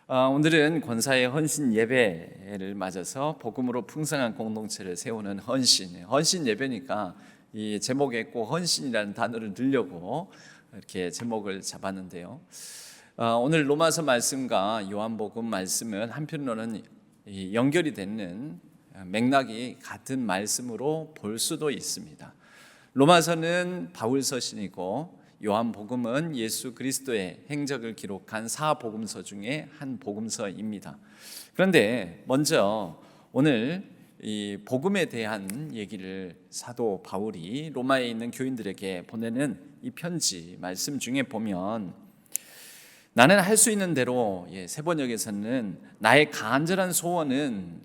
오늘은 권사의 헌신 예배를 맞아서 복음으로 풍성한 공동체를 세우는 헌신 예배니까 이 제목에 꼭 헌신이라는 단어를 넣으려고 이렇게 제목을 잡았는데요. 오늘 로마서 말씀과 요한복음 말씀은 한편으로는 연결이 되는 맥락이 같은 말씀으로 볼 수도 있습니다. 로마서는 바울 서신이고 요한복음은 예수 그리스도의 행적을 기록한 사복음서 중에 한 복음서입니다. 그런데 먼저 오늘 이 복음에 대한 얘기를 사도 바울이 로마에 있는 교인들에게 보내는 이 편지 말씀 중에 보면, 나는 할 수 있는 대로, 세번역에서는 나의 간절한 소원은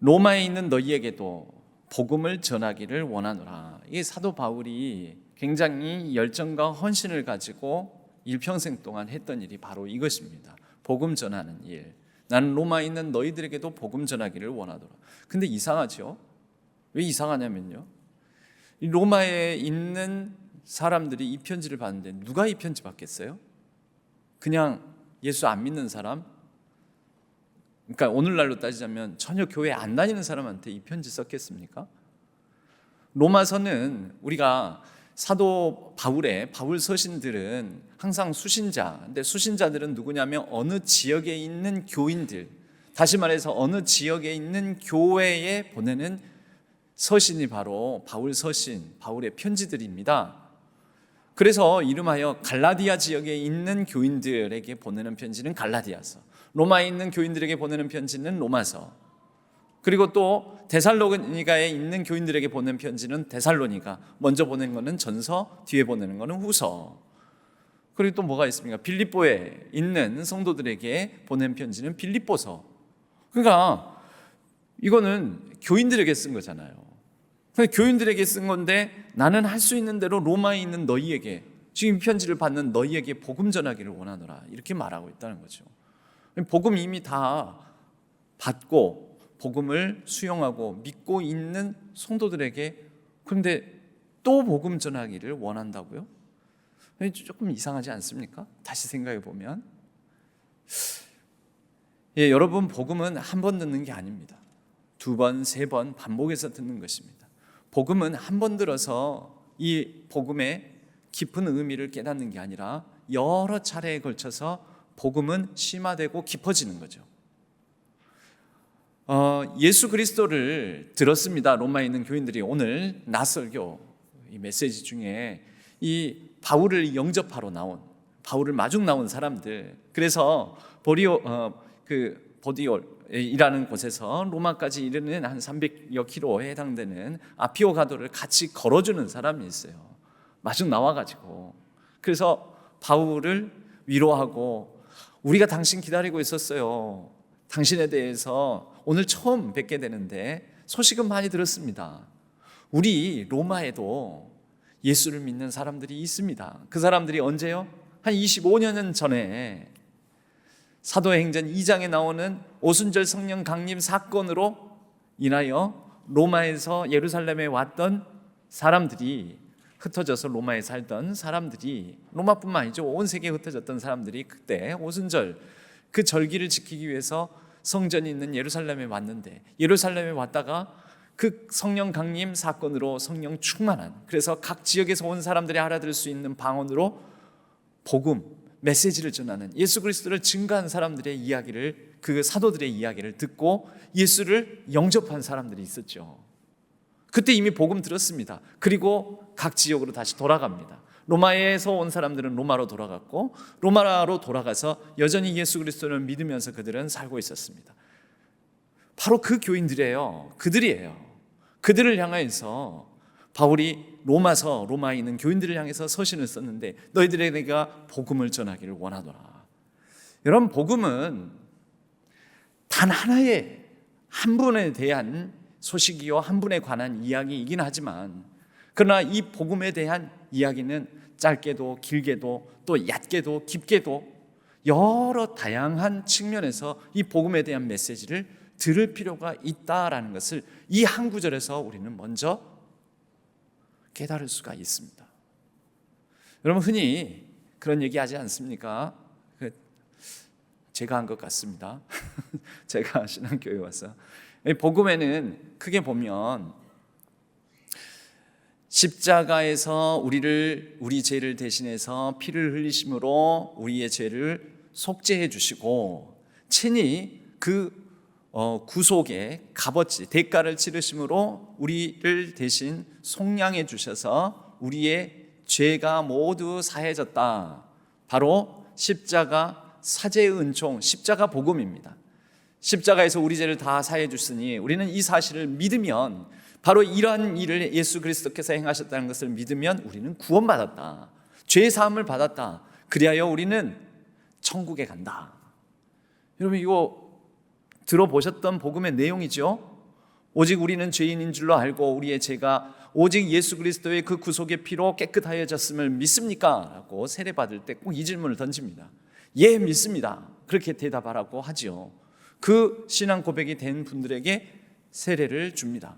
로마에 있는 너희에게도 복음을 전하기를 원하노라. 이 사도 바울이 굉장히 열정과 헌신을 가지고 일평생 동안 했던 일이 바로 이것입니다. 복음 전하는 일. 나는 로마에 있는 너희들에게도 복음 전하기를 원하노라. 근데 이상하죠? 왜 이상하냐면요, 이 로마에 있는 사람들이 이 편지를 받는데 누가 이 편지 받겠어요? 그냥 예수 안 믿는 사람? 그러니까 오늘날로 따지자면 전혀 교회 안 다니는 사람한테 이 편지 썼겠습니까? 로마서는 우리가 사도 바울 서신들은 항상 수신자, 근데 수신자들은 누구냐면 어느 지역에 있는 교인들, 다시 말해서 어느 지역에 있는 교회에 보내는 서신이 바로 바울 서신, 바울의 편지들입니다. 그래서 이름하여 갈라디아 지역에 있는 교인들에게 보내는 편지는 갈라디아서, 로마에 있는 교인들에게 보내는 편지는 로마서, 그리고 또 데살로니가에 있는 교인들에게 보내는 편지는 데살로니가, 먼저 보내는 것은 전서, 뒤에 보내는 것은 후서. 그리고 또 뭐가 있습니까? 빌립보에 있는 성도들에게 보낸 편지는 빌립보서. 그러니까 이거는 교인들에게 쓴 거잖아요. 교인들에게 쓴 건데, 나는 할 수 있는 대로 로마에 있는 너희에게, 지금 편지를 받는 너희에게 복음 전하기를 원하노라, 이렇게 말하고 있다는 거죠. 복음 이미 다 받고 복음을 수용하고 믿고 있는 성도들에게, 그런데 또 복음 전하기를 원한다고요? 조금 이상하지 않습니까? 다시 생각해 보면, 여러분, 복음은 한 번 듣는 게 아닙니다. 두 번, 세 번 반복해서 듣는 것입니다. 복음은 한 번 들어서 이 복음의 깊은 의미를 깨닫는 게 아니라 여러 차례에 걸쳐서 복음은 심화되고 깊어지는 거죠. 예수 그리스도를 들었습니다. 로마에 있는 교인들이. 오늘 낯설교 이 메시지 중에 이 바울을 영접하러 나온, 바울을 마중 나온 사람들, 그래서 보디올이라는 곳에서 로마까지 이르는 한 300여 킬로에 해당되는 아피오 가도를 같이 걸어주는 사람이 있어요. 마중 나와가지고. 그래서 바울을 위로하고, 우리가 당신 기다리고 있었어요. 당신에 대해서 오늘 처음 뵙게 되는데 소식은 많이 들었습니다. 우리 로마에도 예수를 믿는 사람들이 있습니다. 그 사람들이 언제요? 한 25년 전에 사도행전 2장에 나오는 오순절 성령 강림 사건으로 인하여 로마에서 예루살렘에 왔던 사람들이, 흩어져서 로마에 살던 사람들이, 로마뿐만 아니죠, 온 세계에 흩어졌던 사람들이 그때 오순절 그 절기를 지키기 위해서 성전이 있는 예루살렘에 왔는데, 예루살렘에 왔다가 그 성령 강림 사건으로 성령 충만한, 그래서 각 지역에서 온 사람들이 알아들을 수 있는 방언으로 복음, 메시지를 전하는, 예수 그리스도를 증거한 사람들의 이야기를, 그 사도들의 이야기를 듣고 예수를 영접한 사람들이 있었죠. 그때 이미 복음 들었습니다. 그리고 각 지역으로 다시 돌아갑니다. 로마에서 온 사람들은 로마로 돌아갔고, 로마로 돌아가서 여전히 예수 그리스도를 믿으면서 그들은 살고 있었습니다. 바로 그 교인들이에요. 그들을 향해서 바울이 로마에 있는 교인들을 향해서 서신을 썼는데, 너희들에게 내가 복음을 전하기를 원하노라. 여러분, 복음은 단 하나의, 한 분에 대한 소식이요, 한 분에 관한 이야기이긴 하지만, 그러나 이 복음에 대한 이야기는 짧게도 길게도 또 얕게도 깊게도 여러 다양한 측면에서 이 복음에 대한 메시지를 들을 필요가 있다라는 것을 이 한 구절에서 우리는 먼저 깨달을 수가 있습니다. 여러분, 흔히 그런 얘기 하지 않습니까? 제가 한 것 같습니다. 제가 신앙교회 와서 복음에는 크게 보면 십자가에서 우리 죄를 대신해서 피를 흘리심으로 우리의 죄를 속죄해 주시고 친히 그 구속의 값어치 대가를 치르심으로 우리를 대신 속량해 주셔서 우리의 죄가 모두 사해졌다. 바로 십자가 사제의 은총, 십자가 복음입니다. 십자가에서 우리 죄를 다 사해 주시니 우리는 이 사실을 믿으면, 바로 이러한 일을 예수 그리스도께서 행하셨다는 것을 믿으면 우리는 구원받았다, 죄 사함을 받았다, 그리하여 우리는 천국에 간다. 여러분, 이거 들어보셨던 복음의 내용이죠. 오직 우리는 죄인인 줄로 알고 우리의 죄가 오직 예수 그리스도의 그 구속의 피로 깨끗하여졌음을 믿습니까? 라고 세례받을 때 꼭 이 질문을 던집니다. 예, 믿습니다. 그렇게 대답하라고 하지요. 그 신앙 고백이 된 분들에게 세례를 줍니다.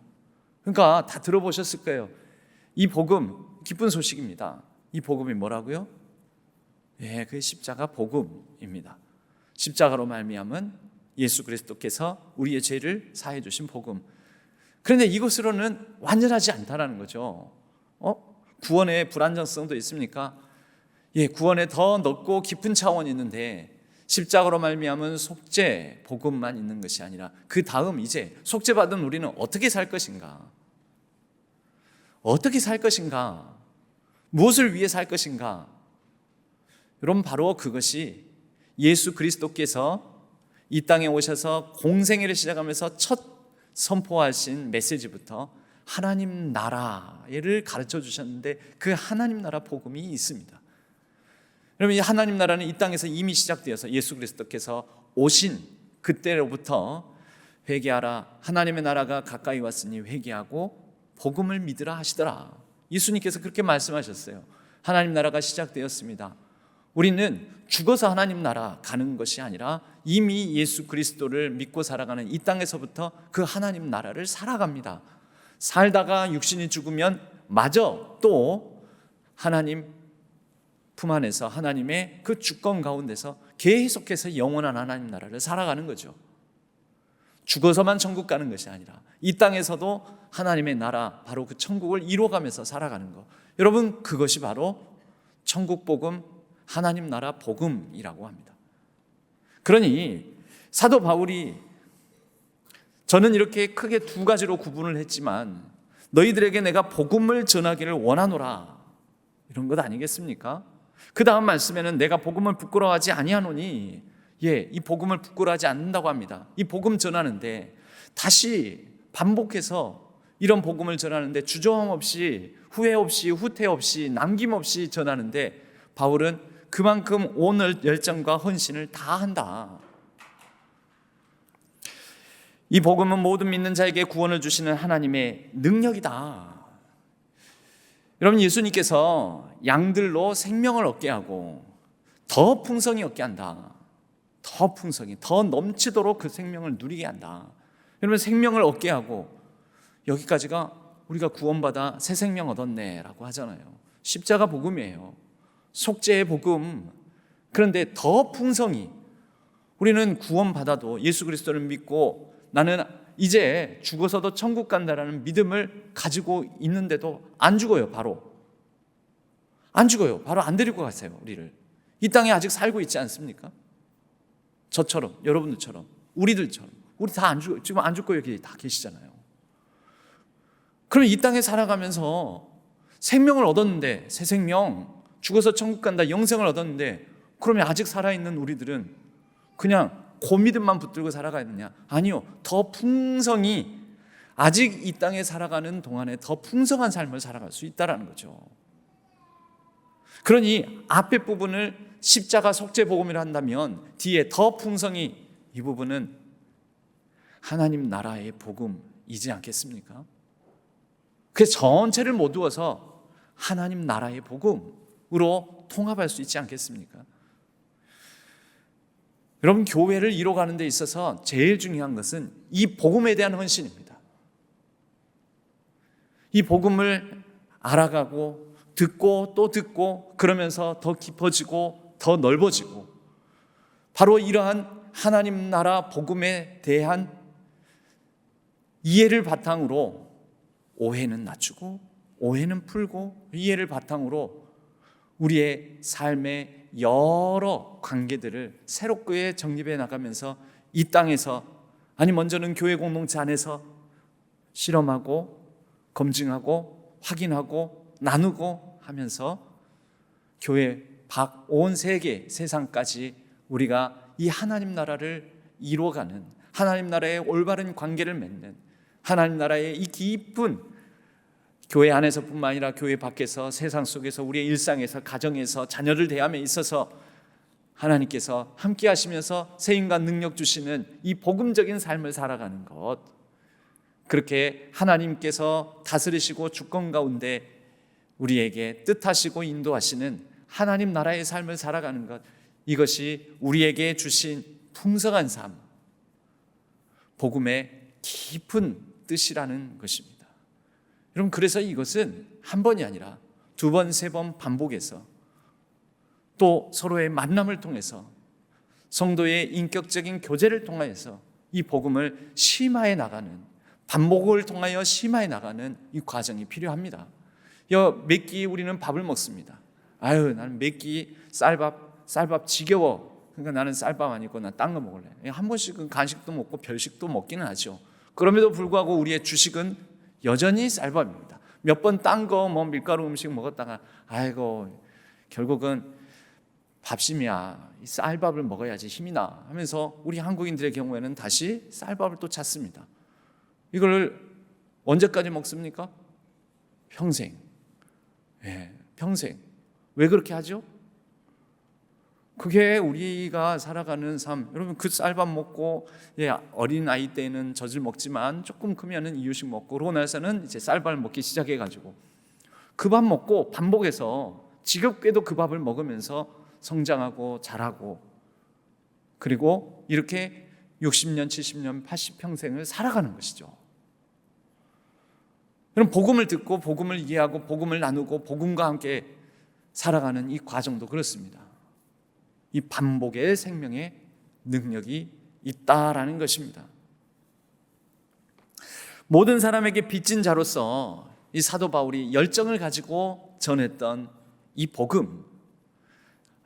그러니까 다 들어보셨을 거예요. 이 복음, 기쁜 소식입니다. 이 복음이 뭐라고요? 예, 그 십자가 복음입니다. 십자가로 말미암은 예수 그리스도께서 우리의 죄를 사해 주신 복음. 그런데 이것으로는 완전하지 않다라는 거죠. 구원의 불안정성도 있습니까? 예, 구원에 더 넓고 깊은 차원이 있는데 십자가로 말미암은 속죄 복음만 있는 것이 아니라 그 다음 이제 속죄받은 우리는 어떻게 살 것인가? 어떻게 살 것인가? 무엇을 위해 살 것인가? 여러분, 바로 그것이 예수 그리스도께서 이 땅에 오셔서 공생애를 시작하면서 첫 선포하신 메시지부터 하나님 나라를 가르쳐 주셨는데 그 하나님 나라 복음이 있습니다. 여러분, 이 하나님 나라는 이 땅에서 이미 시작되어서 예수 그리스도께서 오신 그때로부터 회개하라, 하나님의 나라가 가까이 왔으니 회개하고 복음을 믿으라 하시더라. 예수님께서 그렇게 말씀하셨어요. 하나님 나라가 시작되었습니다. 우리는 죽어서 하나님 나라 가는 것이 아니라 이미 예수 그리스도를 믿고 살아가는 이 땅에서부터 그 하나님 나라를 살아갑니다. 살다가 육신이 죽으면 마저 또 하나님 품 안에서 하나님의 그 주권 가운데서 계속해서 영원한 하나님 나라를 살아가는 거죠. 죽어서만 천국 가는 것이 아니라 이 땅에서도 하나님의 나라, 바로 그 천국을 이루어가면서 살아가는 것. 여러분, 그것이 바로 천국 복음, 하나님 나라 복음이라고 합니다. 그러니 사도 바울이 저는 이렇게 크게 두 가지로 구분을 했지만 너희들에게 내가 복음을 전하기를 원하노라, 이런 것 아니겠습니까? 그 다음 말씀에는 내가 복음을 부끄러워하지 아니하노니, 예, 이 복음을 부끄러워하지 않는다고 합니다. 이 복음 전하는데 다시 반복해서 이런 복음을 전하는데 주저함 없이, 후회 없이, 후퇴 없이, 남김없이 전하는데 바울은 그만큼 온 열정과 헌신을 다한다. 이 복음은 모든 믿는 자에게 구원을 주시는 하나님의 능력이다. 여러분, 예수님께서 양들로 생명을 얻게 하고 더 풍성히 얻게 한다. 더 풍성히, 더 넘치도록 그 생명을 누리게 한다. 여러분, 생명을 얻게 하고, 여기까지가 우리가 구원받아 새 생명 얻었네 라고 하잖아요. 십자가 복음이에요. 속죄의 복음. 그런데 더 풍성히 우리는 구원받아도 예수 그리스도를 믿고 나는 이제 죽어서도 천국 간다라는 믿음을 가지고 있는데도 안 죽어요. 바로 안 죽어요. 바로 안 데리고 가세요. 우리를 이 땅에 아직 살고 있지 않습니까? 저처럼, 여러분들처럼, 우리들처럼. 우리 다 안 죽어, 지금 안 죽고 여기 다 계시잖아요. 그럼 이 땅에 살아가면서 생명을 얻었는데, 새 생명, 죽어서 천국 간다, 영생을 얻었는데, 그러면 아직 살아있는 우리들은 그냥 고믿음만 붙들고 살아가느냐? 아니요. 더 풍성히, 아직 이 땅에 살아가는 동안에 더 풍성한 삶을 살아갈 수 있다는 거죠. 그러니 앞에 부분을 십자가 속죄 복음이라 한다면 뒤에 더 풍성히 이 부분은 하나님 나라의 복음이지 않겠습니까? 그 전체를 모두어서 하나님 나라의 복음으로 통합할 수 있지 않겠습니까? 여러분, 교회를 이뤄가는 데 있어서 제일 중요한 것은 이 복음에 대한 헌신입니다. 이 복음을 알아가고 듣고 또 듣고, 그러면서 더 깊어지고 더 넓어지고, 바로 이러한 하나님 나라 복음에 대한 이해를 바탕으로 오해는 낮추고 오해는 풀고, 이해를 바탕으로 우리의 삶의 여러 관계들을 새롭게 정립해 나가면서 이 땅에서, 아니 먼저는 교회 공동체 안에서 실험하고 검증하고 확인하고 나누고 하면서 교회 밖 온 세계 세상까지 우리가 이 하나님 나라를 이루어가는, 하나님 나라의 올바른 관계를 맺는, 하나님 나라의 이 깊은 교회 안에서뿐만 아니라 교회 밖에서, 세상 속에서, 우리의 일상에서, 가정에서, 자녀를 대함에 있어서 하나님께서 함께 하시면서 세임과 능력 주시는 이 복음적인 삶을 살아가는 것, 그렇게 하나님께서 다스리시고 주권 가운데 우리에게 뜻하시고 인도하시는 하나님 나라의 삶을 살아가는 것, 이것이 우리에게 주신 풍성한 삶, 복음의 깊은 뜻이라는 것입니다. 여러분, 그래서 이것은 한 번이 아니라 두 번, 세 번 반복해서, 또 서로의 만남을 통해서, 성도의 인격적인 교제를 통하여서 이 복음을 심화해 나가는, 반복을 통하여 심화해 나가는 이 과정이 필요합니다. 몇 끼 우리는 밥을 먹습니다. 아유, 나는 몇 끼 쌀밥 지겨워. 그러니까 나는 쌀밥 아니고 난 딴 거 먹을래. 한 번씩은 간식도 먹고 별식도 먹기는 하죠. 그럼에도 불구하고 우리의 주식은 여전히 쌀밥입니다. 몇 번 딴 거 밀가루 음식 먹었다가 아이고 결국은 밥심이야, 이 쌀밥을 먹어야지 힘이 나 하면서 우리 한국인들의 경우에는 다시 쌀밥을 또 찾습니다. 이걸 언제까지 먹습니까? 평생. 평생. 왜 그렇게 하죠? 그게 우리가 살아가는 삶. 여러분, 그 쌀밥 먹고 어린 아이 때는 젖을 먹지만 조금 크면은 이유식 먹고, 그러고 나서는 이제 쌀밥을 먹기 시작해가지고 그 밥 먹고 반복해서 지겹게도 그 밥을 먹으면서 성장하고 자라고, 그리고 이렇게 60년, 70년, 80평생을 살아가는 것이죠. 그럼 복음을 듣고 복음을 이해하고 복음을 나누고 복음과 함께 살아가는 이 과정도 그렇습니다. 이 반복의 생명의 능력이 있다라는 것입니다. 모든 사람에게 빚진 자로서 이 사도 바울이 열정을 가지고 전했던 이 복음,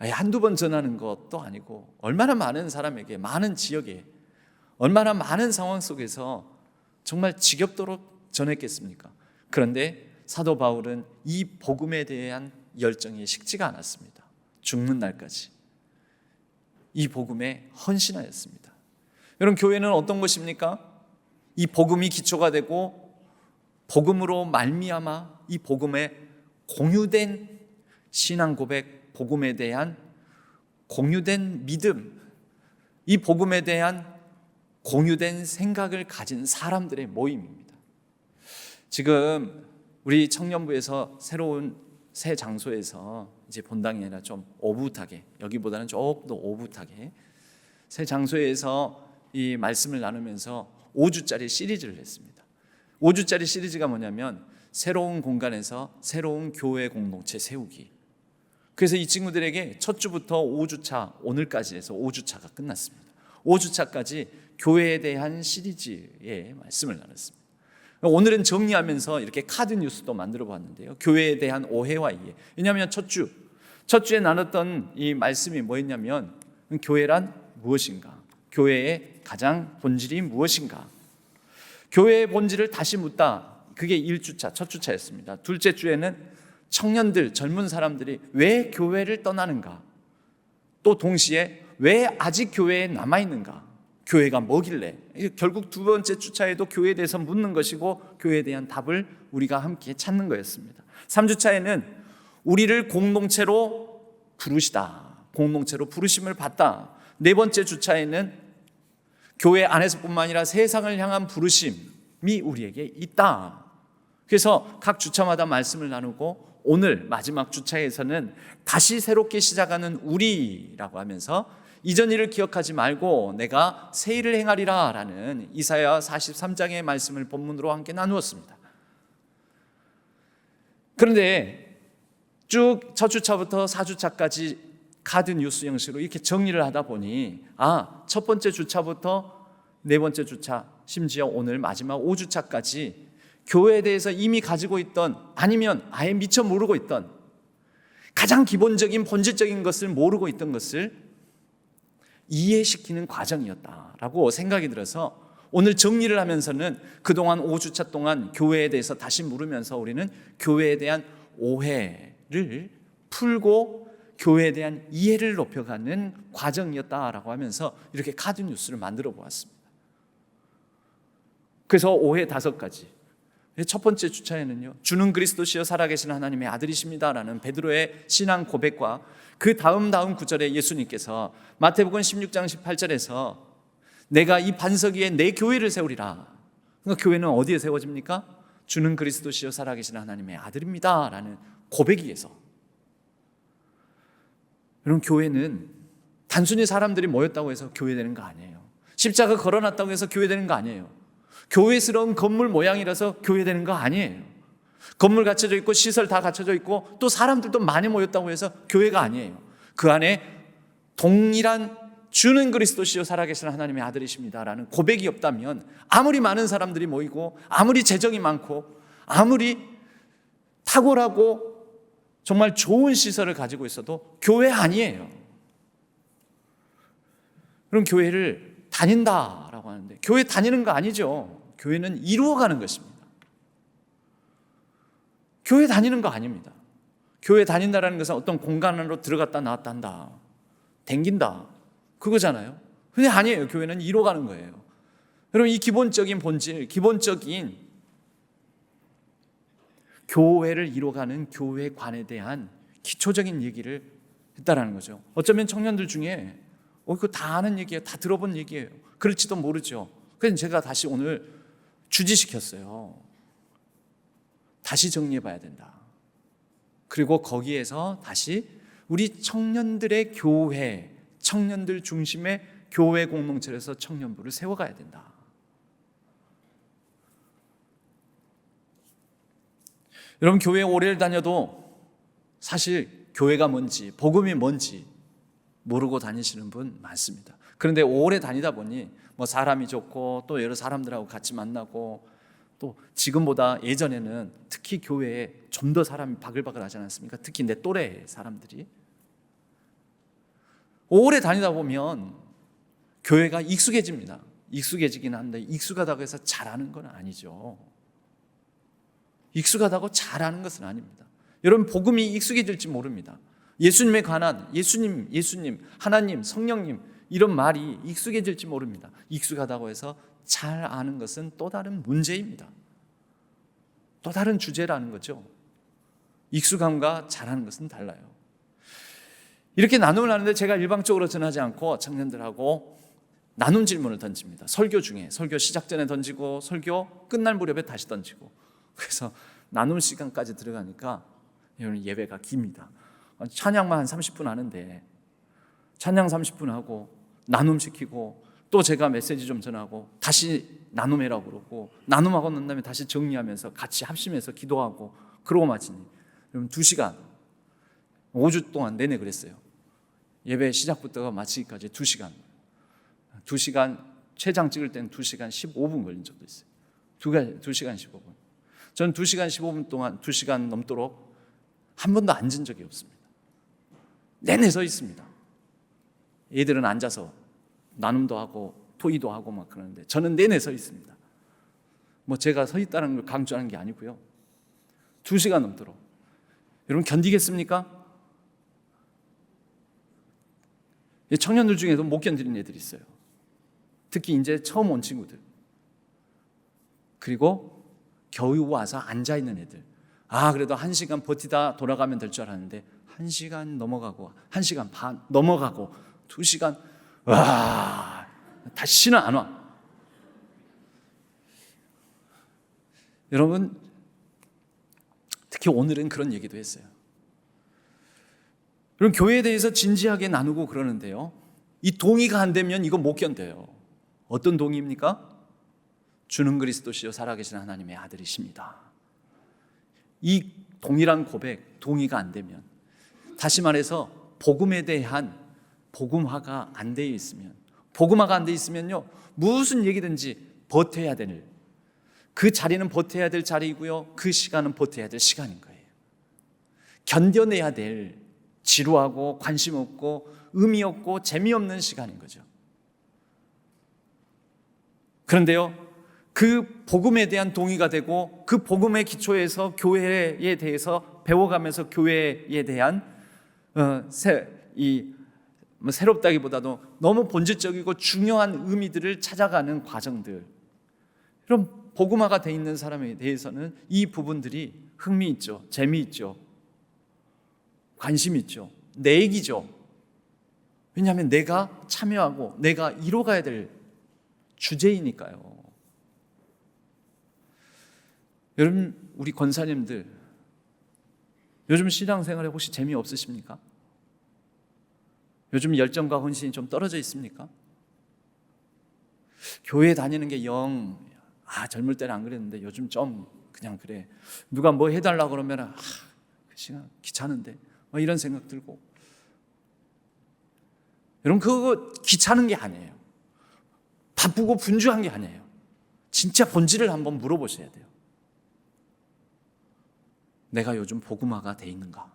한두 번 전하는 것도 아니고 얼마나 많은 사람에게, 많은 지역에, 얼마나 많은 상황 속에서 정말 지겹도록 전했겠습니까? 그런데 사도 바울은 이 복음에 대한 열정이 식지가 않았습니다. 죽는 날까지 이 복음에 헌신하였습니다. 여러분, 교회는 어떤 것입니까? 이 복음이 기초가 되고 복음으로 말미암아 이 복음에 공유된 신앙 고백, 복음에 대한 공유된 믿음, 이 복음에 대한 공유된 생각을 가진 사람들의 모임입니다. 지금 우리 청년부에서 새로운 새 장소에서 이제 본당이 아니라 좀 오붓하게, 여기보다는 조금 더 오붓하게 새 장소에서 이 말씀을 나누면서 5주짜리 시리즈를 했습니다. 5주짜리 시리즈가 뭐냐면 새로운 공간에서 새로운 교회 공동체 세우기. 그래서 이 친구들에게 첫 주부터 5주차, 오늘까지 해서 5주차가 끝났습니다. 5주차까지 교회에 대한 시리즈의 말씀을 나눴습니다. 오늘은 정리하면서 이렇게 카드 뉴스도 만들어 봤는데요, 교회에 대한 오해와 이해. 왜냐하면 첫 주에 나눴던 이 말씀이 뭐였냐면 교회란 무엇인가, 교회의 가장 본질이 무엇인가, 교회의 본질을 다시 묻다. 그게 1주차, 첫 주차였습니다. 둘째 주에는 청년들, 젊은 사람들이 왜 교회를 떠나는가, 또 동시에 왜 아직 교회에 남아있는가, 교회가 뭐길래, 결국 두 번째 주차에도 교회에 대해서 묻는 것이고 교회에 대한 답을 우리가 함께 찾는 거였습니다. 3주차에는 우리를 공동체로 부르시다, 공동체로 부르심을 받다. 네 번째 주차에는 교회 안에서뿐만 아니라 세상을 향한 부르심이 우리에게 있다. 그래서 각 주차마다 말씀을 나누고, 오늘 마지막 주차에서는 다시 새롭게 시작하는 우리라고 하면서 이전 일을 기억하지 말고 내가 새 일을 행하리라 라는 이사야 43장의 말씀을 본문으로 함께 나누었습니다. 그런데 쭉 첫 주차부터 4주차까지 카드 뉴스 형식으로 이렇게 정리를 하다 보니 첫 번째 주차부터 네 번째 주차, 심지어 오늘 마지막 5주차까지 교회에 대해서 이미 가지고 있던, 아니면 아예 미처 모르고 있던, 가장 기본적인 본질적인 것을 모르고 있던 것을 이해시키는 과정이었다라고 생각이 들어서 오늘 정리를 하면서는 그동안 5주차 동안 교회에 대해서 다시 물으면서 우리는 교회에 대한 오해를 풀고 교회에 대한 이해를 높여가는 과정이었다라고 하면서 이렇게 카드 뉴스를 만들어 보았습니다. 그래서 오해 5가지. 첫 번째 주차에는요, 주는 그리스도시요 살아계신 하나님의 아들이십니다라는 베드로의 신앙 고백과 그 다음 구절에 예수님께서 마태복음 16장 18절에서 내가 이 반석 위에 내 교회를 세우리라. 그러니까 교회는 어디에 세워집니까? 주는 그리스도시요 살아계신 하나님의 아들입니다라는 고백에서. 여러분, 교회는 단순히 사람들이 모였다고 해서 교회되는 거 아니에요. 십자가 걸어놨다고 해서 교회되는 거 아니에요. 교회스러운 건물 모양이라서 교회되는 거 아니에요. 건물 갖춰져 있고 시설 다 갖춰져 있고 또 사람들도 많이 모였다고 해서 교회가 아니에요. 그 안에 동일한 주는 그리스도시요 살아계신 하나님의 아들이십니다라는 고백이 없다면 아무리 많은 사람들이 모이고 아무리 재정이 많고 아무리 탁월하고 정말 좋은 시설을 가지고 있어도 교회 아니에요. 그럼 교회를 다닌다라고 하는데 교회 다니는 거 아니죠. 교회는 이루어가는 것입니다. 교회 다니는 거 아닙니다. 교회 다닌다라는 것은 어떤 공간 안으로 들어갔다 나왔다 한다, 댕긴다, 그거잖아요. 근데 아니에요. 교회는 이루어가는 거예요. 여러분, 이 기본적인 본질, 기본적인 교회를 이루어가는 교회관에 대한 기초적인 얘기를 했다라는 거죠. 어쩌면 청년들 중에 그거 다 아는 얘기예요. 다 들어본 얘기예요. 그럴지도 모르죠. 그래서 제가 다시 오늘 주지시켰어요. 다시 정리해 봐야 된다. 그리고 거기에서 다시 우리 청년들의 교회, 청년들 중심의 교회 공동체에서 청년부를 세워가야 된다. 여러분, 교회에 오래 다녀도 사실 교회가 뭔지, 복음이 뭔지 모르고 다니시는 분 많습니다. 그런데 오래 다니다 보니 사람이 좋고 또 여러 사람들하고 같이 만나고 또 지금보다 예전에는 특히 교회에 좀 더 사람이 바글바글 하지 않았습니까? 특히 내 또래 사람들이 오래 다니다 보면 교회가 익숙해집니다. 익숙해지긴 한데 익숙하다고 해서 잘하는 건 아니죠. 익숙하다고 잘하는 것은 아닙니다. 여러분, 복음이 익숙해질지 모릅니다. 예수님에 관한 예수님, 하나님, 성령님 이런 말이 익숙해질지 모릅니다. 익숙하다고 해서 잘 아는 것은 또 다른 문제입니다. 또 다른 주제라는 거죠. 익숙함과 잘하는 것은 달라요. 이렇게 나눔을 하는데 제가 일방적으로 전하지 않고 청년들하고 나눔 질문을 던집니다. 설교 중에, 설교 시작 전에 던지고 설교 끝날 무렵에 다시 던지고. 그래서 나눔 시간까지 들어가니까 예배가 깁니다. 찬양만 한 30분 하는데 찬양 30분 하고 나눔 시키고 또 제가 메시지 좀 전하고 다시 나눔해라고 그러고 나눔하고 난 다음에 다시 정리하면서 같이 합심해서 기도하고 그러고 마치니 여러분 2시간 5주 동안 내내 그랬어요. 예배 시작부터 마치기까지 2시간 최장 찍을 때는 2시간 15분 걸린 적도 있어요. 2시간 15분. 저는 2시간 15분 동안 2시간 넘도록 한 번도 앉은 적이 없습니다. 내내 서 있습니다. 애들은 앉아서 나눔도 하고 토의도 하고 막 그러는데 저는 내내 서 있습니다. 제가 서 있다는 걸 강조하는 게 아니고요. 2시간 넘도록. 여러분 견디겠습니까? 청년들 중에도 못 견디는 애들이 있어요. 특히 이제 처음 온 친구들. 그리고 겨우 와서 앉아있는 애들. 그래도 1시간 버티다 돌아가면 될 줄 알았는데 1시간 넘어가고 1시간 반 넘어가고 2시간 다시는 안 와. 여러분, 특히 오늘은 그런 얘기도 했어요. 여러분, 교회에 대해서 진지하게 나누고 그러는데요, 이 동의가 안 되면 이거 못 견뎌요. 어떤 동의입니까? 주는 그리스도시요 살아계신 하나님의 아들이십니다. 이 동일한 고백, 동의가 안 되면, 다시 말해서 복음에 대한 복음화가 안 되어 있으면, 복음화가 안 되어 있으면요, 무슨 얘기든지 버텨야 될, 그 자리는 버텨야 될 자리이고요, 그 시간은 버텨야 될 시간인 거예요. 견뎌내야 될 지루하고 관심 없고 의미 없고 재미없는 시간인 거죠. 그런데요, 그 복음에 대한 동의가 되고 그 복음의 기초에서 교회에 대해서 배워가면서 교회에 대한 새롭다기보다도 너무 본질적이고 중요한 의미들을 찾아가는 과정들, 그럼 복음화가 돼 있는 사람에 대해서는 이 부분들이 흥미있죠, 재미있죠, 관심 있죠, 내 얘기죠. 왜냐하면 내가 참여하고 내가 이뤄가야 될 주제이니까요. 여러분, 우리 권사님들 요즘 신앙생활에 혹시 재미없으십니까? 요즘 열정과 헌신이 좀 떨어져 있습니까? 교회 다니는 게 젊을 때는 안 그랬는데 요즘 좀 그냥 그래. 누가 뭐 해달라고 그러면 그 시간 귀찮은데 이런 생각 들고. 여러분, 그거 귀찮은 게 아니에요. 바쁘고 분주한 게 아니에요. 진짜 본질을 한번 물어보셔야 돼요. 내가 요즘 복음화가 돼 있는가?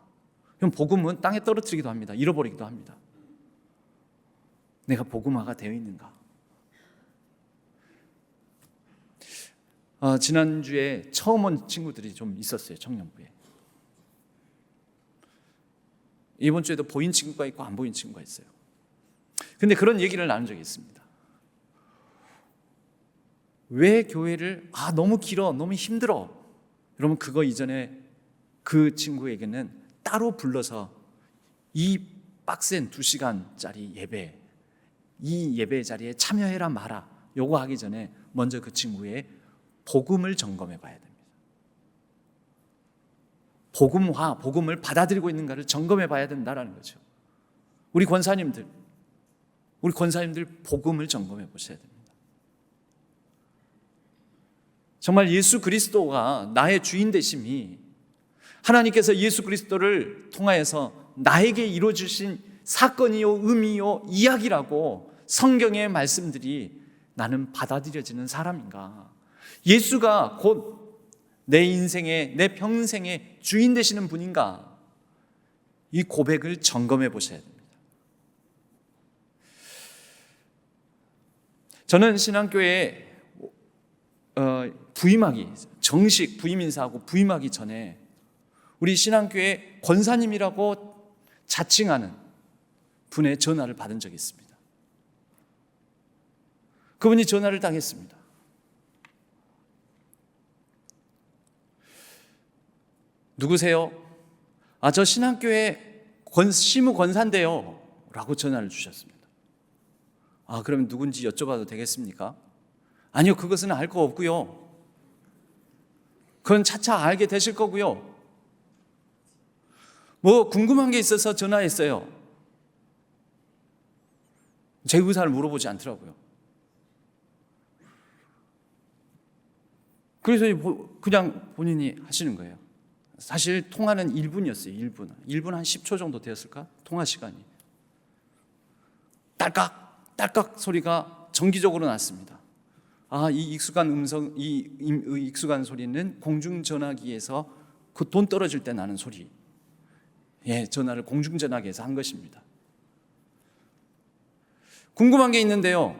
그럼 복음은 땅에 떨어뜨리기도 합니다. 잃어버리기도 합니다. 내가 복음화가 되어 있는가? 지난주에 처음 온 친구들이 좀 있었어요. 청년부에. 이번 주에도 보인 친구가 있고 안 보인 친구가 있어요. 근데 그런 얘기를 나눈 적이 있습니다. 왜 교회를 너무 길어, 너무 힘들어. 여러분, 그거 이전에 그 친구에게는 따로 불러서 이 빡센 2시간짜리 예배, 이 예배 자리에 참여해라 마라, 요거 하기 전에 먼저 그 친구의 복음을 점검해 봐야 됩니다. 복음을 받아들이고 있는가를 점검해 봐야 된다는 거죠. 우리 권사님들 복음을 점검해 보셔야 됩니다. 정말 예수 그리스도가 나의 주인 되심이, 하나님께서 예수 그리스도를 통하여서 나에게 이루어주신 사건이요, 의미요, 이야기라고 성경의 말씀들이 나는 받아들여지는 사람인가? 예수가 곧 내 인생의, 내 평생의 주인 되시는 분인가? 이 고백을 점검해 보셔야 됩니다. 저는 신앙교회에 부임하기, 정식 부임 인사하고 부임하기 전에 우리 신앙교회 권사님이라고 자칭하는 분의 전화를 받은 적이 있습니다. 그분이 전화를 당했습니다. 누구세요? 저 신앙교회 시무 권사인데요 라고 전화를 주셨습니다. 그러면 누군지 여쭤봐도 되겠습니까? 아니요, 그것은 알 거 없고요. 그건 차차 알게 되실 거고요. 궁금한 게 있어서 전화했어요. 제 의사를 물어보지 않더라고요. 그래서 그냥 본인이 하시는 거예요. 사실 통화는 1분이었어요. 1분 한 10초 정도 되었을까? 통화 시간이. 딸깍 소리가 정기적으로 났습니다. 이 익숙한 음성, 이 익숙한 소리는 공중전화기에서 그 돈 떨어질 때 나는 소리. 전화를 공중전화기에서 한 것입니다. 궁금한 게 있는데요.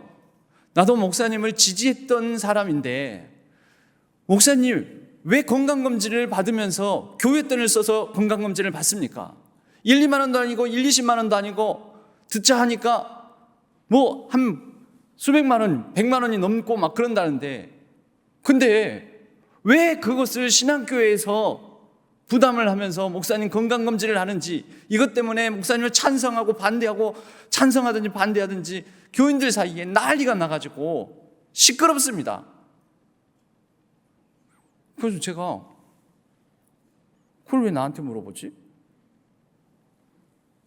나도 목사님을 지지했던 사람인데, 목사님 왜 건강검진을 받으면서 교회 돈을 써서 건강검진을 받습니까? 1, 2만 원도 아니고 1, 20만 원도 아니고 듣자 하니까 한 수백만 원, 100만 원이 넘고 막 그런다는데, 근데 왜 그것을 신앙교회에서 부담을 하면서 목사님 건강검진을 하는지, 이것 때문에 목사님을 찬성하고 반대하고, 찬성하든지 반대하든지 교인들 사이에 난리가 나가지고 시끄럽습니다. 그래서 제가 그걸 왜 나한테 물어보지?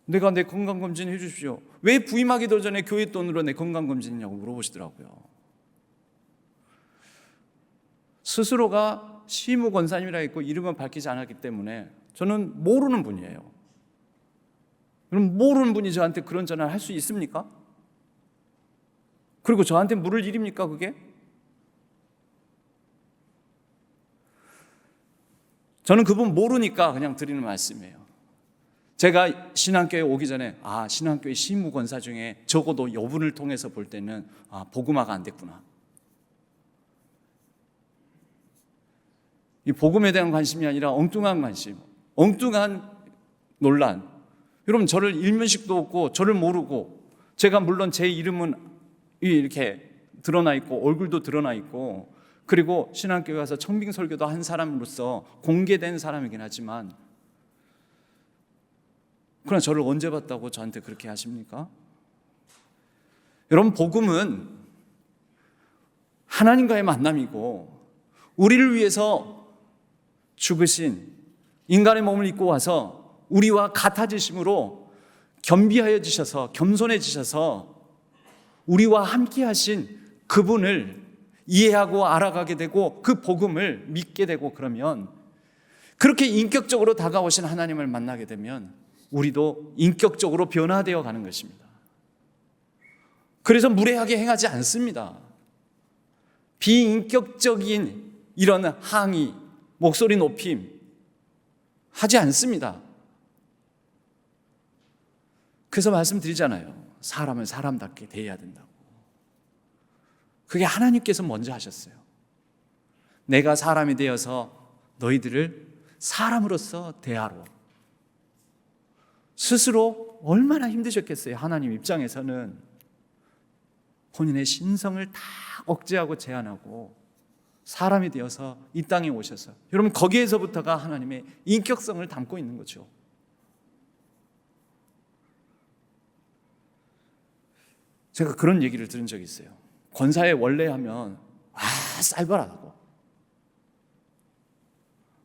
내가 내 건강검진 해주십시오. 왜 부임하기도 전에 교회 돈으로 내 건강검진이냐고 물어보시더라고요. 스스로가 시무 권사님이라 했고 이름은 밝히지 않았기 때문에 저는 모르는 분이에요. 그럼 모르는 분이 저한테 그런 전화를 할 수 있습니까? 그리고 저한테 물을 일입니까 그게? 저는 그분 모르니까 그냥 드리는 말씀이에요. 제가 신앙교회 오기 전에 신앙교회 시무 권사 중에 적어도 여분을 통해서 볼 때는 복음화가 안 됐구나. 이 복음에 대한 관심이 아니라 엉뚱한 관심, 엉뚱한 논란. 여러분, 저를 일면식도 없고 저를 모르고, 제가 물론 제 이름은 이렇게 드러나 있고 얼굴도 드러나 있고, 그리고 신앙교회 가서 청빙 설교도 한 사람으로서 공개된 사람이긴 하지만, 그러나 저를 언제 봤다고 저한테 그렇게 하십니까? 여러분, 복음은 하나님과의 만남이고, 우리를 위해서 죽으신 인간의 몸을 입고 와서 우리와 같아지심으로 겸비하여지셔서, 겸손해지셔서 우리와 함께 하신 그분을 이해하고 알아가게 되고 그 복음을 믿게 되고, 그러면 그렇게 인격적으로 다가오신 하나님을 만나게 되면 우리도 인격적으로 변화되어 가는 것입니다. 그래서 무례하게 행하지 않습니다. 비인격적인 이런 항의, 목소리 높임 하지 않습니다. 그래서 말씀드리잖아요. 사람을 사람답게 대해야 된다고. 그게 하나님께서 먼저 하셨어요. 내가 사람이 되어서 너희들을 사람으로서 대하러. 스스로 얼마나 힘드셨겠어요. 하나님 입장에서는 본인의 신성을 다 억제하고 제한하고 사람이 되어서 이 땅에 오셔서, 여러분, 거기에서부터가 하나님의 인격성을 담고 있는 거죠. 제가 그런 얘기를 들은 적이 있어요. 권사의 원래 하면 쌀벌하다고.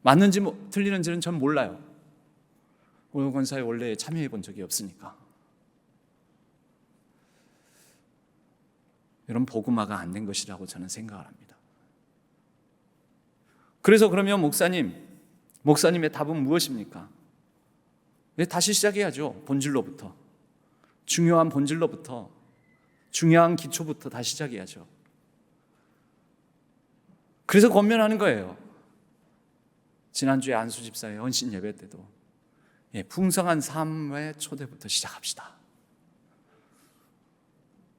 맞는지 틀리는지는 전 몰라요. 권사의 원래에 참여해 본 적이 없으니까. 여러분, 복음화가 안 된 것이라고 저는 생각을 합니다. 그래서 그러면 목사님의 답은 무엇입니까? 다시 시작해야죠. 본질로부터. 중요한 본질로부터, 중요한 기초부터 다시 시작해야죠. 그래서 권면하는 거예요. 지난주에 안수 집사의 헌신 예배 때도 풍성한 삶의 초대부터 시작합시다.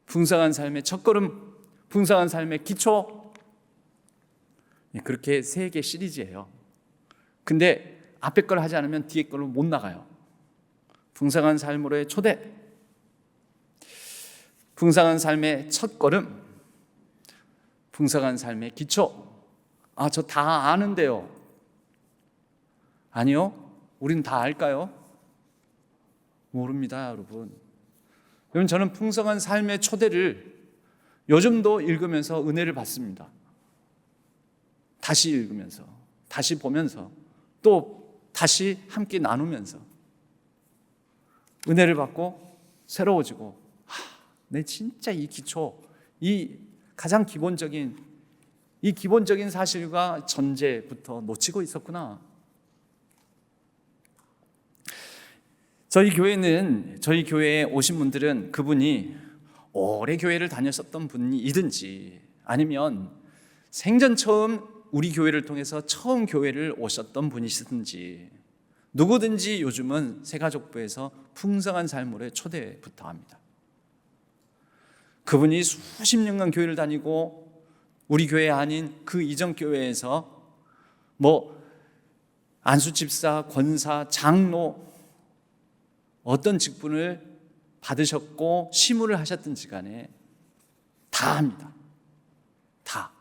풍성한 삶의 첫걸음, 풍성한 삶의 기초, 그렇게 3개 시리즈예요. 근데 앞에 걸 하지 않으면 뒤에 걸로 못 나가요. 풍성한 삶으로의 초대, 풍성한 삶의 첫걸음, 풍성한 삶의 기초. 저 다 아는데요. 아니요, 우린 다 알까요? 모릅니다, 여러분. 여러분, 저는 풍성한 삶의 초대를 요즘도 읽으면서 은혜를 받습니다. 다시 읽으면서, 다시 보면서, 또 다시 함께 나누면서 은혜를 받고 새로워지고, 내 진짜 이 기초, 이 가장 기본적인 사실과 전제부터 놓치고 있었구나. 저희 교회에 오신 분들은 그분이 오래 교회를 다녔었던 분이든지, 아니면 생전 처음 우리 교회를 통해서 처음 교회를 오셨던 분이시든지, 누구든지 요즘은 새가족부에서 풍성한 삶으로의 초대부터 합니다. 그분이 수십 년간 교회를 다니고 우리 교회 아닌 그 이전 교회에서 안수집사, 권사, 장로, 어떤 직분을 받으셨고 시무를 하셨든지 간에 다 합니다. 다.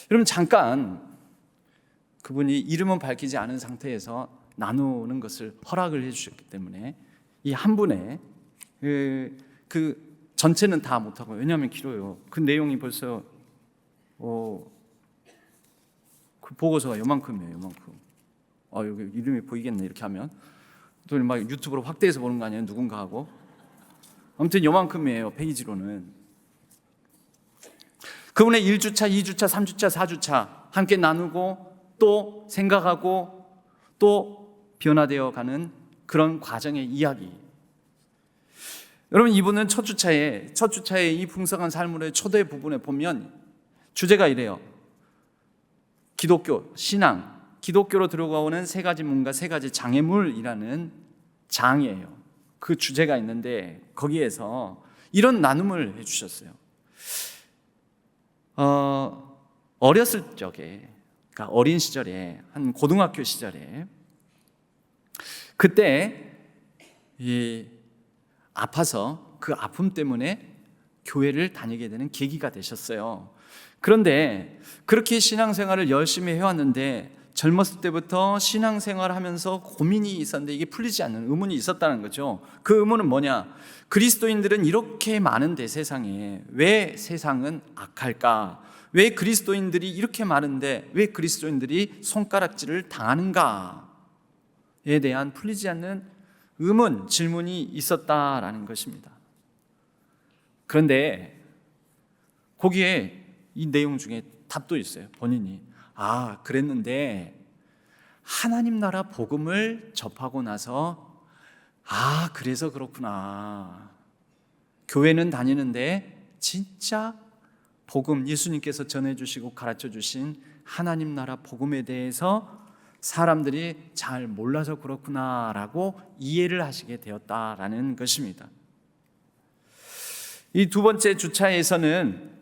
여러분, 잠깐 그분이 이름은 밝히지 않은 상태에서 나누는 것을 허락을 해주셨기 때문에 이 한 분의 그 전체는 다 못하고, 왜냐하면 길어요. 그 내용이 벌써 그 보고서가 요만큼이에요. 요만큼. 여기 이름이 보이겠네, 이렇게 하면. 또 막 유튜브로 확대해서 보는 거 아니에요, 누군가 하고. 아무튼 요만큼이에요, 페이지로는. 그분의 1주차, 2주차, 3주차, 4주차 함께 나누고 또 생각하고 또 변화되어 가는 그런 과정의 이야기, 여러분, 이분은 첫 주차에 이 풍성한 삶으로의 초대 부분에 보면 주제가 이래요. 기독교, 신앙, 기독교로 들어오는 세 가지 문과 세 가지 장애물이라는 장이에요. 그 주제가 있는데 거기에서 이런 나눔을 해주셨어요. 어렸을 적에, 그러니까 어린 시절에, 한 고등학교 시절에, 그때 아파서 그 아픔 때문에 교회를 다니게 되는 계기가 되셨어요. 그런데 그렇게 신앙생활을 열심히 해왔는데 젊었을 때부터 신앙생활을 하면서 고민이 있었는데 이게 풀리지 않는 의문이 있었다는 거죠. 그 의문은 뭐냐? 그리스도인들은 이렇게 많은데 세상에 왜 세상은 악할까? 왜 그리스도인들이 이렇게 많은데 왜 그리스도인들이 손가락질을 당하는가에 대한 풀리지 않는 의문, 질문이 있었다라는 것입니다. 그런데 거기에 이 내용 중에 답도 있어요. 본인이 그랬는데 하나님 나라 복음을 접하고 나서 그래서 그렇구나. 교회는 다니는데 진짜 복음, 예수님께서 전해주시고 가르쳐주신 하나님 나라 복음에 대해서 사람들이 잘 몰라서 그렇구나라고 이해를 하시게 되었다라는 것입니다. 이 두 번째 주차에서는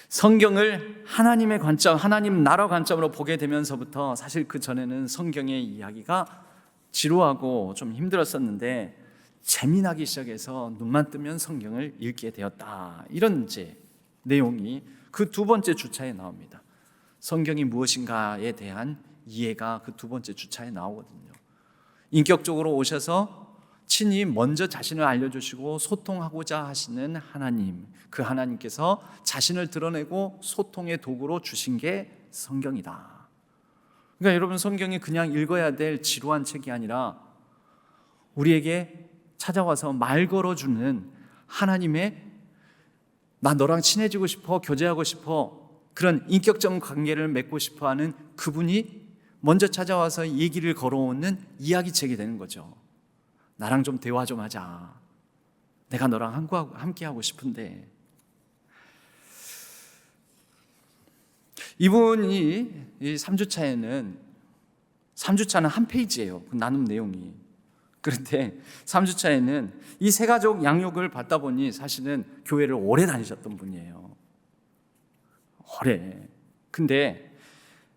성경을 하나님의 관점, 하나님 나라 관점으로 보게 되면서부터 사실 그 전에는 성경의 이야기가 지루하고 좀 힘들었었는데 재미나기 시작해서 눈만 뜨면 성경을 읽게 되었다. 이런 내용이 그 두 번째 주차에 나옵니다. 성경이 무엇인가에 대한 이해가 그 두 번째 주차에 나오거든요. 인격적으로 오셔서 친히 먼저 자신을 알려주시고 소통하고자 하시는 하나님, 그 하나님께서 자신을 드러내고 소통의 도구로 주신 게 성경이다. 그러니까 여러분, 성경이 그냥 읽어야 될 지루한 책이 아니라 우리에게 찾아와서 말 걸어주는 하나님의 나 너랑 친해지고 싶어, 교제하고 싶어, 그런 인격적 관계를 맺고 싶어하는 그분이 먼저 찾아와서 얘기를 걸어오는 이야기책이 되는 거죠. 나랑 좀 대화 좀 하자. 내가 너랑 함께하고 싶은데. 이분이 이 3주차에는 3주차는 한 페이지예요. 그 나눔 내용이. 그런데 3주차에는 이 세 가족 양육을 받다 보니 사실은 교회를 오래 다니셨던 분이에요. 오래. 근데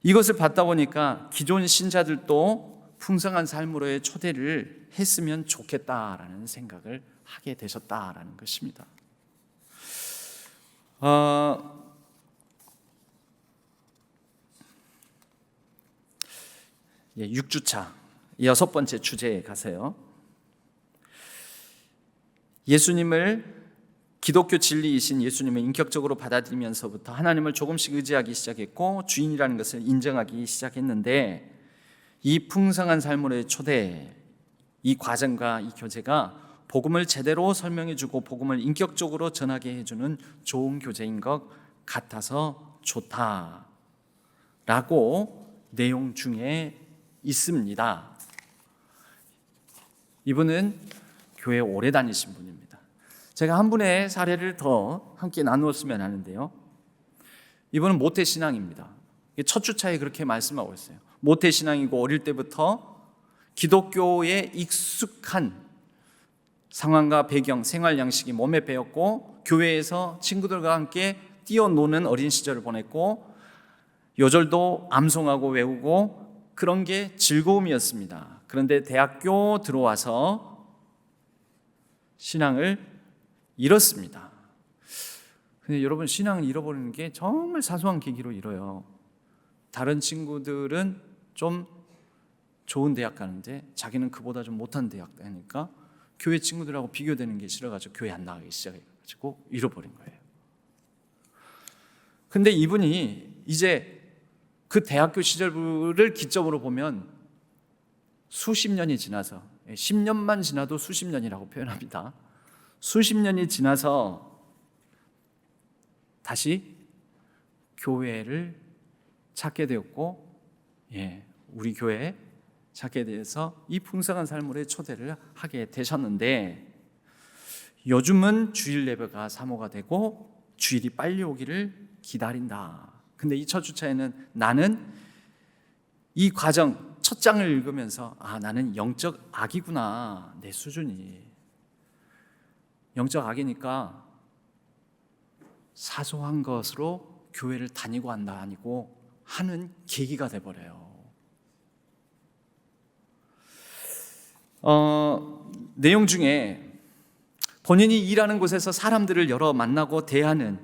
이것을 받다 보니까 기존 신자들도 풍성한 삶으로의 초대를 했으면 좋겠다라는 생각을 하게 되셨다라는 것입니다. 6주차 여섯 번째 주제에 가세요. 예수님을, 기독교 진리이신 예수님을 인격적으로 받아들이면서부터 하나님을 조금씩 의지하기 시작했고 주인이라는 것을 인정하기 시작했는데, 이 풍성한 삶으로의 초대, 이 과정과 이 교제가 복음을 제대로 설명해주고 복음을 인격적으로 전하게 해주는 좋은 교제인 것 같아서 좋다라고 내용 중에 있습니다. 이분은 교회 오래 다니신 분입니다. 제가 한 분의 사례를 더 함께 나누었으면 하는데요. 이분은 모태신앙입니다. 첫 주차에 그렇게 말씀하고 있어요. 모태신앙이고 어릴 때부터 기독교에 익숙한 상황과 배경, 생활 양식이 몸에 배었고 교회에서 친구들과 함께 뛰어노는 어린 시절을 보냈고 요절도 암송하고 외우고 그런 게 즐거움이었습니다. 그런데 대학교 들어와서 신앙을 잃었습니다. 근데 여러분, 신앙을 잃어버리는 게 정말 사소한 계기로 잃어요. 다른 친구들은 좀 좋은 대학 가는데 자기는 그보다 좀 못한 대학 가니까 교회 친구들하고 비교되는 게 싫어가지고 교회 안 나가기 시작해가지고 잃어버린 거예요. 근데 이분이 이제 그 대학교 시절을 기점으로 보면 수십 년이 지나서, 10년만 지나도 수십 년이라고 표현합니다. 수십 년이 지나서 다시 교회를 찾게 되었고, 우리 교회에 찾게 돼서 이 풍성한 삶으로의 초대를 하게 되셨는데, 요즘은 주일 예배가 사모가 되고 주일이 빨리 오기를 기다린다. 근데 이 첫 주차에는 나는 이 과정 첫 장을 읽으면서 나는 영적 악이구나. 내 수준이 영적 악이니까 사소한 것으로 교회를 다니고 한다 아니고 하는 계기가 돼버려요. 내용 중에 본인이 일하는 곳에서 사람들을 여러 만나고 대하는,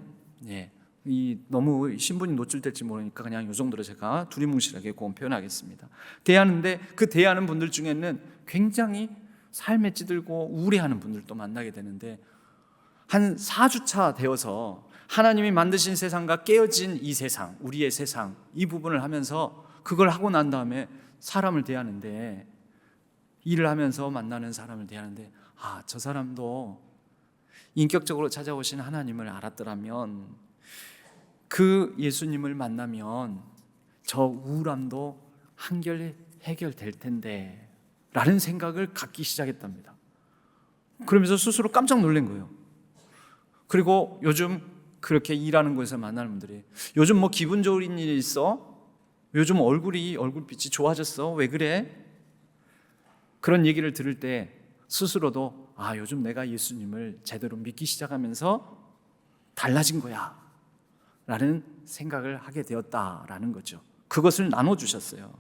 이 너무 신분이 노출될지 모르니까 그냥 이 정도로 제가 두리뭉실하게 그건 표현하겠습니다. 대하는데 그 대하는 분들 중에는 굉장히 삶에 찌들고 우울해하는 분들도 만나게 되는데, 한 4주차 되어서 하나님이 만드신 세상과 깨어진 이 세상, 우리의 세상, 이 부분을 하면서 그걸 하고 난 다음에 사람을 대하는데, 일을 하면서 만나는 사람을 대하는데 저 사람도 인격적으로 찾아오신 하나님을 알았더라면, 그 예수님을 만나면 저 우울함도 한결 해결될 텐데 라는 생각을 갖기 시작했답니다. 그러면서 스스로 깜짝 놀란 거예요. 그리고 요즘 그렇게 일하는 곳에서 만나는 분들이 요즘 뭐 기분 좋은 일이 있어? 요즘 얼굴빛이 좋아졌어? 왜 그래? 그런 얘기를 들을 때 스스로도 요즘 내가 예수님을 제대로 믿기 시작하면서 달라진 거야 라는 생각을 하게 되었다라는 거죠. 그것을 나눠주셨어요.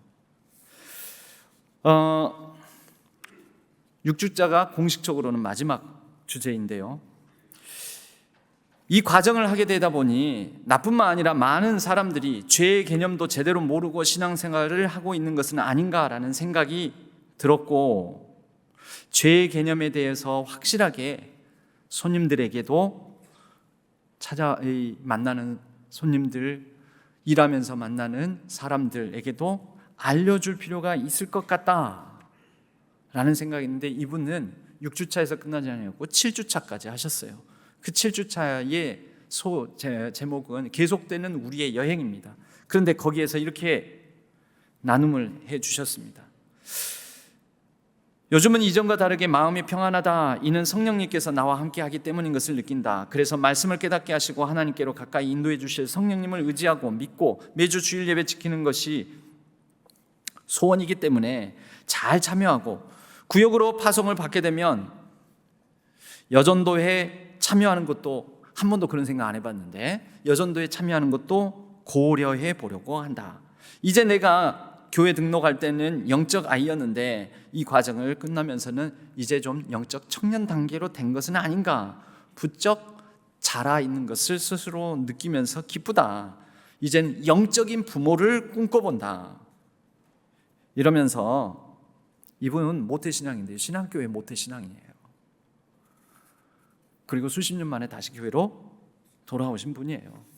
6주자가 공식적으로는 마지막 주제인데요, 이 과정을 하게 되다 보니 나뿐만 아니라 많은 사람들이 죄의 개념도 제대로 모르고 신앙생활을 하고 있는 것은 아닌가라는 생각이 들었고, 죄의 개념에 대해서 확실하게 손님들에게도 만나는 손님들, 일하면서 만나는 사람들에게도 알려줄 필요가 있을 것 같다라는 생각이 있는데, 이분은 6주차에서 끝나지 않았고 7주차까지 하셨어요. 그 7주차의 제목은 계속되는 우리의 여행입니다. 그런데 거기에서 이렇게 나눔을 해 주셨습니다. 요즘은 이전과 다르게 마음이 평안하다. 이는 성령님께서 나와 함께 하기 때문인 것을 느낀다. 그래서 말씀을 깨닫게 하시고 하나님께로 가까이 인도해 주실 성령님을 의지하고 믿고 매주 주일 예배 지키는 것이 소원이기 때문에 잘 참여하고, 구역으로 파송을 받게 되면 여전도에 참여하는 것도, 한 번도 그런 생각 안 해봤는데 여전도에 참여하는 것도 고려해 보려고 한다. 이제 내가 교회 등록할 때는 영적 아이였는데 이 과정을 끝나면서는 이제 좀 영적 청년 단계로 된 것은 아닌가, 부쩍 자라 있는 것을 스스로 느끼면서 기쁘다. 이젠 영적인 부모를 꿈꿔본다. 이러면서, 이분은 모태신앙인데요, 신앙교회 모태신앙이에요. 그리고 수십 년 만에 다시 교회로 돌아오신 분이에요.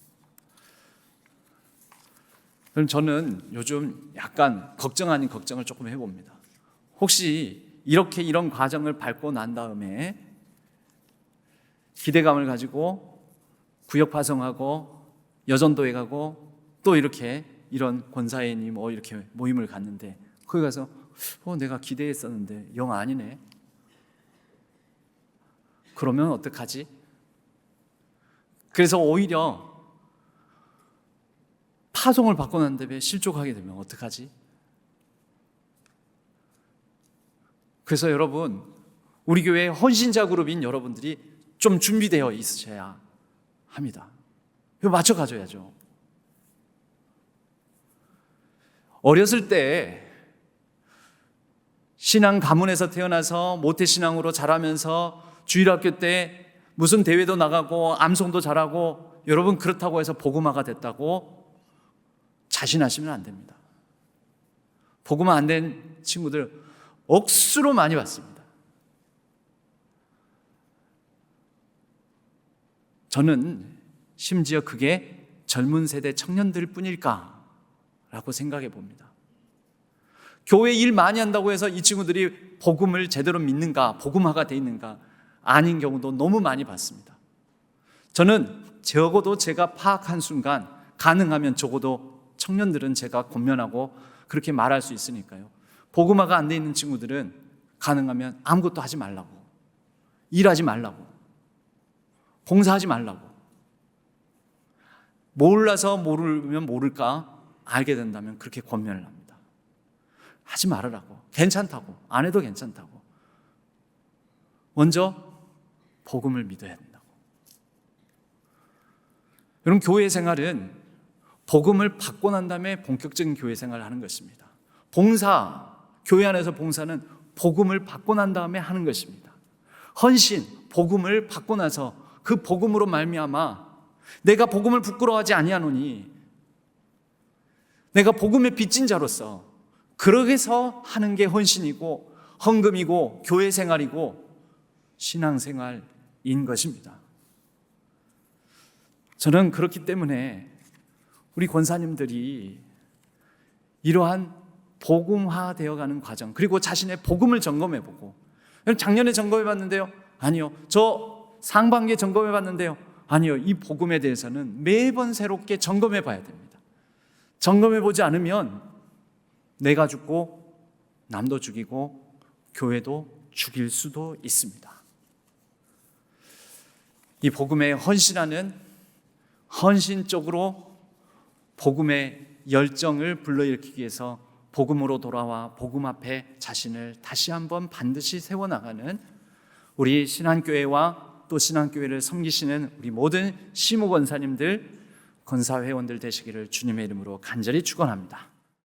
그럼 저는 요즘 약간 걱정 아닌 걱정을 조금 해봅니다. 혹시 이런 과정을 밟고 난 다음에 기대감을 가지고 구역 파송하고 여전도에 가고 또 이렇게 이런 권사회니 이렇게 모임을 갔는데 거기 가서 내가 기대했었는데 영 아니네. 그러면 어떡하지? 그래서 오히려 파송을 받고 난 다음에 실족하게 되면 어떡하지? 그래서 여러분, 우리 교회 헌신자 그룹인 여러분들이 좀 준비되어 있으셔야 합니다. 이거 맞춰 가져야죠. 어렸을 때 신앙 가문에서 태어나서 모태신앙으로 자라면서 주일학교 때 무슨 대회도 나가고 암송도 잘하고, 여러분 그렇다고 해서 복음화가 됐다고 자신하시면 안 됩니다. 복음화 안 된 친구들 억수로 많이 봤습니다. 저는 심지어 그게 젊은 세대 청년들 뿐일까라고 생각해 봅니다. 교회 일 많이 한다고 해서 이 친구들이 복음을 제대로 믿는가, 복음화가 돼 있는가, 아닌 경우도 너무 많이 봤습니다. 저는 적어도 제가 파악한 순간 가능하면 적어도 청년들은 제가 권면하고 그렇게 말할 수 있으니까요, 복음화가 안 돼 있는 친구들은 가능하면 아무것도 하지 말라고, 일하지 말라고, 봉사하지 말라고. 몰라서 모르면 모를까 알게 된다면 그렇게 권면을 합니다. 하지 말으라고. 괜찮다고. 안 해도 괜찮다고. 먼저 복음을 믿어야 된다고. 여러분, 교회 생활은 복음을 받고 난 다음에 본격적인 교회 생활을 하는 것입니다. 봉사, 교회 안에서 봉사는 복음을 받고 난 다음에 하는 것입니다. 헌신, 복음을 받고 나서 그 복음으로 말미암아 내가 복음을 부끄러워하지 아니하노니 내가 복음의 빚진 자로서 그러게 해서 하는 게 헌신이고 헌금이고 교회 생활이고 신앙생활인 것입니다. 저는 그렇기 때문에 우리 권사님들이 이러한 복음화되어가는 과정, 그리고 자신의 복음을 점검해보고, 작년에 점검해봤는데요? 아니요. 저 상반기에 점검해봤는데요? 아니요. 이 복음에 대해서는 매번 새롭게 점검해봐야 됩니다. 점검해보지 않으면 내가 죽고 남도 죽이고 교회도 죽일 수도 있습니다. 이 복음에 헌신하는 헌신적으로 복음의 열정을 불러일으키기 위해서 복음으로 돌아와 복음 앞에 자신을 다시 한번 반드시 세워나가는 우리 신한교회와 또 신한교회를 섬기시는 우리 모든 시무 권사님들, 권사회원들 되시기를 주님의 이름으로 간절히 축원합니다.